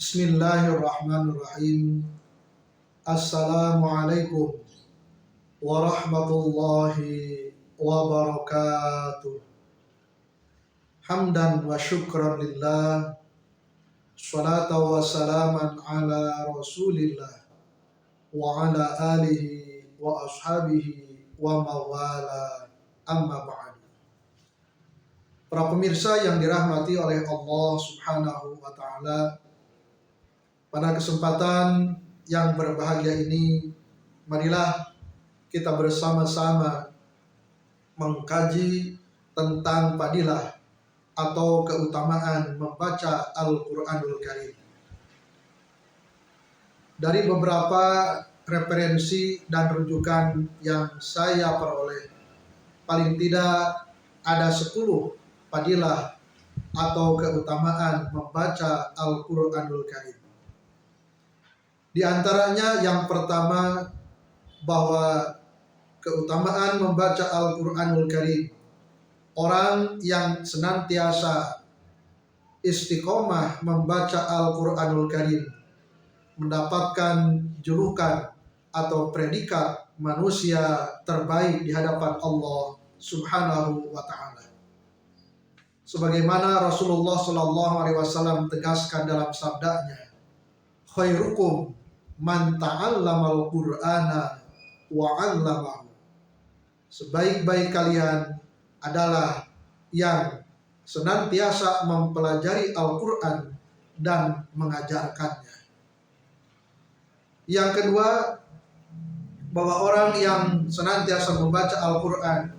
Bismillahirrahmanirrahim. Assalamualaikum warahmatullahi wabarakatuh. Hamdan wa syukran lillah. Salatu wa salaman ala rasulillah wa ala alihi wa ashabihi wa mawala, amma ba'du. Para pemirsa yang dirahmati oleh Allah subhanahu wa ta'ala, pada kesempatan yang berbahagia ini, marilah kita bersama-sama mengkaji tentang fadilah atau keutamaan membaca Al-Quranul Karim. Dari beberapa referensi dan rujukan yang saya peroleh, paling tidak ada 10 fadilah atau keutamaan membaca Al-Quranul Karim. Di antaranya yang pertama, bahwa keutamaan membaca Al-Quranul Karim, orang yang senantiasa istiqomah membaca Al-Quranul Karim mendapatkan julukan atau predikat manusia terbaik di hadapan Allah subhanahu wa ta'ala. Sebagaimana Rasulullah SAW tegaskan dalam sabdanya, khairukum man ta'allamal Qur'ana wa 'allamahu. Sebaik-baik kalian adalah yang senantiasa mempelajari Al-Qur'an dan mengajarkannya. Yang kedua, bahwa orang yang senantiasa membaca Al-Qur'an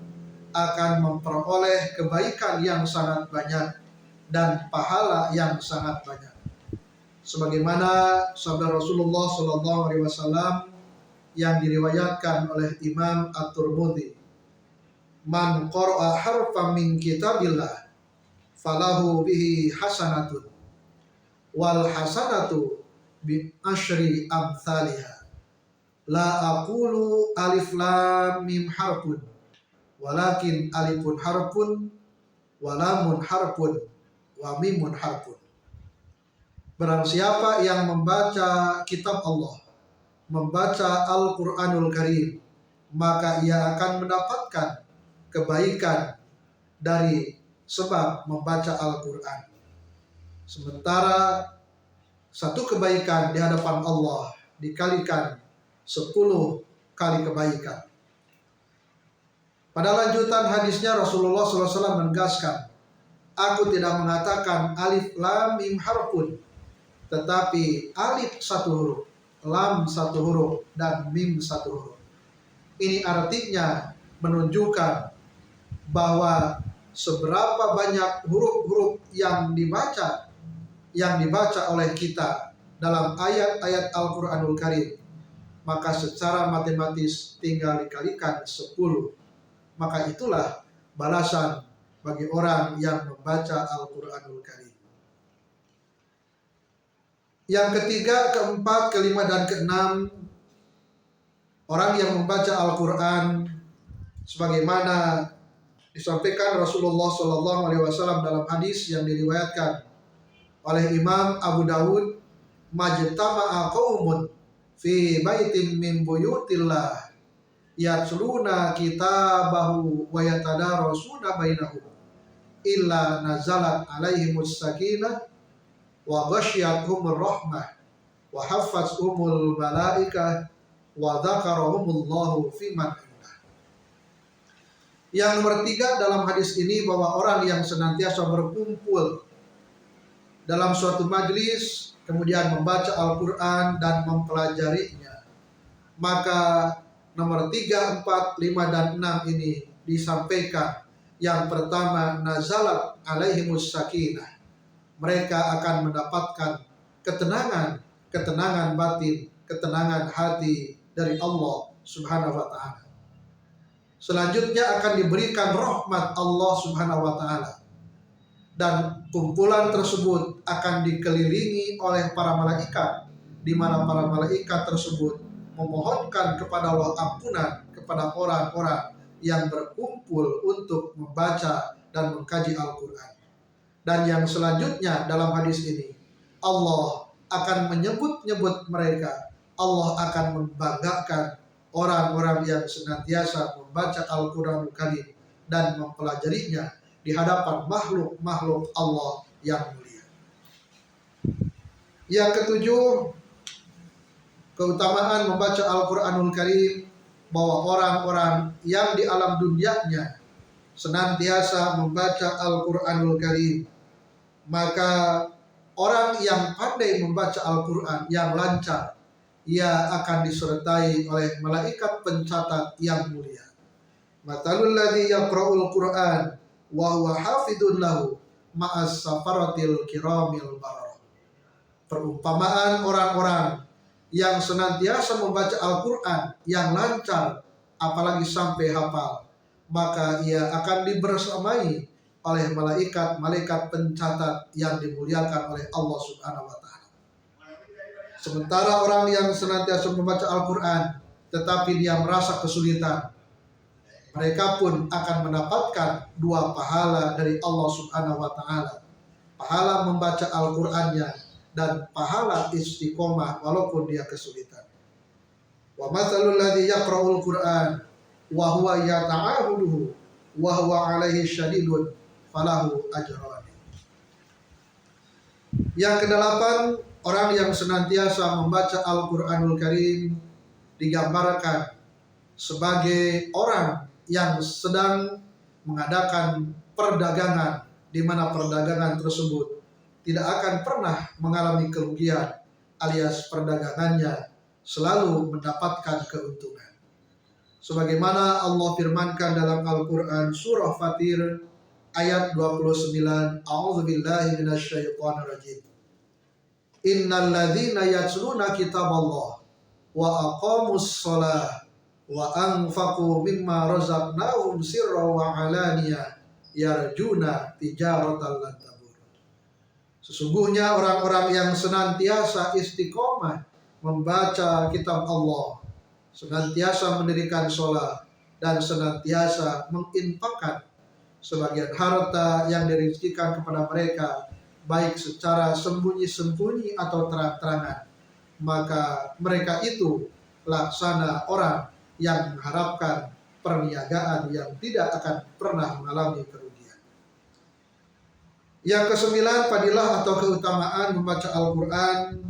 akan memperoleh kebaikan yang sangat banyak dan pahala yang sangat banyak. Sebagaimana sabda Rasulullah SAW yang diriwayatkan oleh Imam At-Tirmidzi, man qara'a harfan min kitabillah falahu bihi hasanatun wal hasanatu bi asyri amsalihha, la aqulu alif lam mim harfun walakin alifun harfun wa lamun harfun wa mimun harfun. Barang siapa yang membaca kitab Allah, membaca Al-Quranul Karim, maka ia akan mendapatkan kebaikan dari sebab membaca Al-Quran. Sementara satu kebaikan di hadapan Allah dikalikan 10 kali kebaikan. Pada lanjutan hadisnya Rasulullah SAW menegaskan, aku tidak mengatakan alif lam mim harfun, tetapi alif 1 huruf, lam 1 huruf, dan mim 1 huruf. Ini artinya menunjukkan bahwa seberapa banyak huruf-huruf yang dibaca oleh kita dalam ayat-ayat Al-Quranul Karim, maka secara matematis tinggal dikalikan 10. Maka itulah balasan bagi orang yang membaca Al-Quranul Karim. Yang ketiga, keempat, kelima, dan keenam, orang yang membaca Al-Quran sebagaimana disampaikan Rasulullah SAW dalam hadis yang diriwayatkan oleh Imam Abu Dawud, majtama'a qaumun fi baitin min buyutillah yatluna kitabahu wa yatadarasuna bainahum illa nazalat alaihimus sakinah wa ghasyiyatuhumur rahmah wa hafazuhumul malaikah wa dzakarahumullahu fi man indah. Yang nomor 3 dalam hadis ini, bahwa orang yang senantiasa berkumpul dalam suatu majelis kemudian membaca Al-Quran dan mempelajarinya, maka nomor 3, 4, 5, dan 6 ini disampaikan. Yang pertama, nazalat alaihimus sakinah, mereka akan mendapatkan ketenangan batin, ketenangan hati dari Allah subhanahu wa ta'ala. Selanjutnya akan diberikan rahmat Allah subhanahu wa ta'ala, dan kumpulan tersebut akan dikelilingi oleh para malaikat, di mana para malaikat tersebut memohonkan kepada Allah ampunan kepada orang-orang yang berkumpul untuk membaca dan mengkaji Al-Quran. Dan yang selanjutnya dalam hadis ini, Allah akan menyebut-nyebut mereka. Allah akan membanggakan orang-orang yang senantiasa membaca Al-Quranul Karim dan mempelajarinya di hadapan makhluk-makhluk Allah yang mulia. Yang ketujuh, keutamaan membaca Al-Quranul Karim, bahwa orang-orang yang di alam dunianya senantiasa membaca Al-Quranul Karim, maka orang yang pandai membaca Al-Quran yang lancar, ia akan disertai oleh malaikat pencatat yang mulia. Matalul ladzi yaqra'ul Qur'an wa huwa hafidun lahu ma'as safaratil kiramil bararah. Perumpamaan orang-orang yang senantiasa membaca Al-Quran yang lancar, apalagi sampai hafal, maka ia akan dibersamai oleh malaikat pencatat yang dimuliakan oleh Allah Subhanahu wa Ta'ala. Sementara orang yang senantiasa membaca Al-Quran tetapi dia merasa kesulitan, mereka pun akan mendapatkan 2 pahala dari Allah Subhanahu wa Ta'ala. Pahala membaca Al-Qur'annya dan pahala istiqomah walaupun dia kesulitan. Wa matsalul ladzi yaqra'ul Qur'an wa huwa yata'ahuduhu wa huwa 'alaihi syadidun falahu ajran. Yang kedelapan, orang yang senantiasa membaca Al-Qur'anul Karim digambarkan sebagai orang yang sedang mengadakan perdagangan, di mana perdagangan tersebut tidak akan pernah mengalami kerugian, alias perdagangannya selalu mendapatkan keuntungan. Sebagaimana Allah firmankan dalam Al-Quran surah Fatir ayat 29, A'udzubillahi minasyaitonir rajim. Innal ladzina yatluna kitaballah wa aqamus shalah wa anfaqu mimma razaqnahum sirran wa alaniyah yarjuna tijaratan lan tabur. Sesungguhnya orang-orang yang senantiasa istiqomah membaca kitab Allah, senantiasa mendirikan sholat, dan senantiasa menginfakkan sebagian harta yang dirizkikan kepada mereka, baik secara sembunyi-sembunyi atau terang-terangan, maka mereka itu laksana orang yang mengharapkan perniagaan yang tidak akan pernah mengalami kerugian. Yang kesembilan, fadilah atau keutamaan membaca Al-Quran,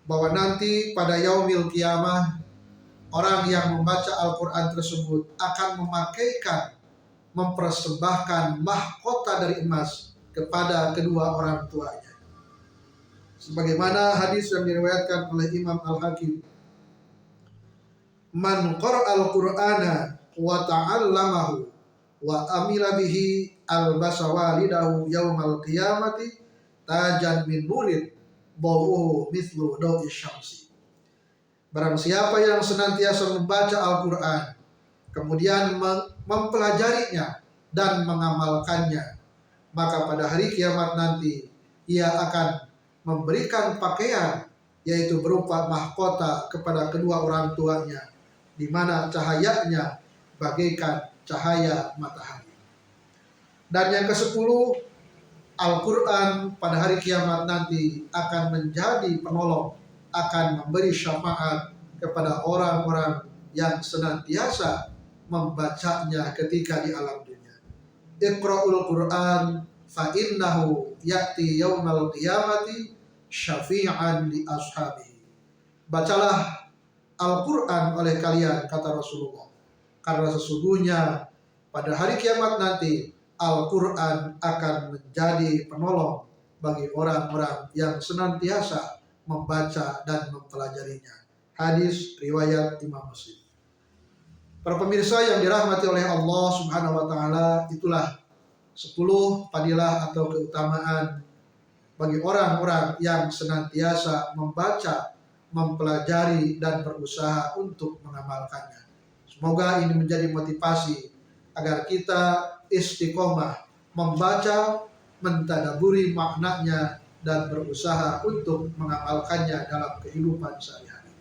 bahwa nanti pada yaumil kiamah, orang yang membaca Al-Quran tersebut akan mempersembahkan mahkota dari emas kepada kedua orang tuanya. Sebagaimana hadis yang diriwayatkan oleh Imam Al-Hakim, man qara'al Qur'ana wa ta'allamahu wa amila bihi albasa walidahu yaumal qiyamati tajan min nurin bauhu mithlu dawi syamsi. Barang siapa yang senantiasa membaca Al-Quran, kemudian mempelajarinya dan mengamalkannya, maka pada hari kiamat nanti ia akan memberikan pakaian, yaitu berupa mahkota, kepada kedua orang tuanya, di mana cahayanya bagaikan cahaya matahari. Dan yang ke-10, Al-Quran pada hari kiamat nanti akan menjadi penolong, akan memberi syafaat kepada orang-orang yang senantiasa membacanya ketika di alam dunia. Iqra'ul Quran fa innahu ya'ti yaumal qiyamati syafi'an li ashabihi. Bacalah Al-Quran oleh kalian, kata Rasulullah, karena sesungguhnya pada hari kiamat nanti Al-Quran akan menjadi penolong bagi orang-orang yang senantiasa membaca dan mempelajarinya. Hadis riwayat Imam Muslim. Para pemirsa yang dirahmati oleh Allah Subhanahu wa Ta'ala, itulah 10 fadilah atau keutamaan bagi orang-orang yang senantiasa membaca, mempelajari, dan berusaha untuk mengamalkannya. Semoga ini menjadi motivasi agar kita istiqomah membaca, mentadaburi maknanya, dan berusaha untuk mengamalkannya dalam kehidupan sehari-hari.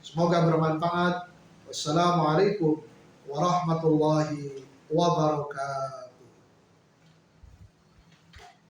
Semoga bermanfaat. Wassalamualaikum warahmatullahi wabarakatuh.